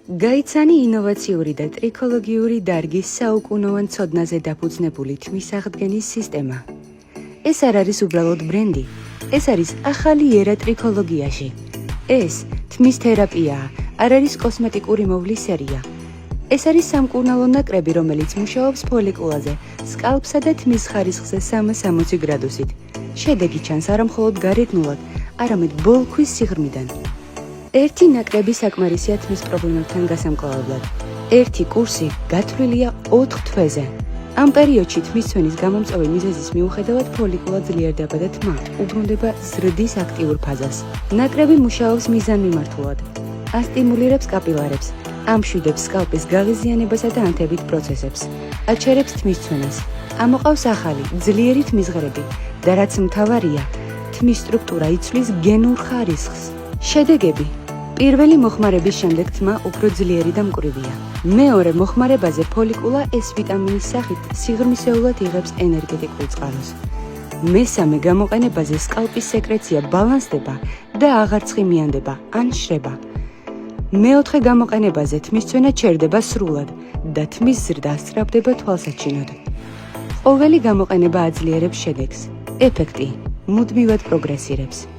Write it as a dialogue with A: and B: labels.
A: გაიცანი ინოვაციური და ტრიქოლოგიური დარგის საუკუნოვან ცოდნაზე დაფუძნებული თმის აღდგენის სისტემა. ეს არ არის უბრალოდ ბრენდი, ეს არის ახალი ერა ტრიქოლოგიაში. ეს თმის თერაპიაა, არ არის კოსმეტიკური მოვლის სერია. ეს არის სამკურნალო ნაკრები, რომელიც მუშაობს ფოლიკულაზე, სკალპსა და თმის ხარისხზე 360 გრადუსით. შედეგი ჩანს არა მხოლოდ გარეგნულად, არამედ ბოლქვის სიღრმიდან. ერთი ნაკრები საკმარისია თმის პრობლემებთან გასამკლავებლად. ერთი კურსი გათვლილია 4 თვეზე. ამ პერიოდში თმის ცვენის გამომწვევი მიზეზის მიუხედავად ფოლიკულა ძლიერდება და თმა უბრუნდება ზრდის აქტიურ ფაზას. ნაკრები მუშაობს მიზანმიმართულად. ასტიმულირებს კაპილარებს, ამშვიდებს სკალპის გაღიზიანებასა და ანთებით პროცესებს. აჩერებს თმის ცვენას. ამოყავს ახალი, ძლიერი თმის ღრები და რაც მთავარია, თმის სტრუქტურა იცვლის გენურ ხარისხს. შედეგები. პირველი მოხმარების შემდეგ თმა უფრო ძლიერი და მკვრივია. მეორე მოხმარებაზე ფოლიკულა S ვიტამინის სახით სიღრმისეულად იღებს ენერგეტიკულ წყაროს. მესამე გამოყენებაზე სკალპის სეკრეცია ბალანსდება და აღარ ცხიმიანდება ან შრება. მეოთხე გამოყენებაზე თმის ცვენა ჩერდება სრულად და თმის ზრდა სწრაფდება თვალსაჩინოდ. ყოველი გამოყენება აძლიერებს შედეგს. ეფექტი მუდმივად პროგრესირებს.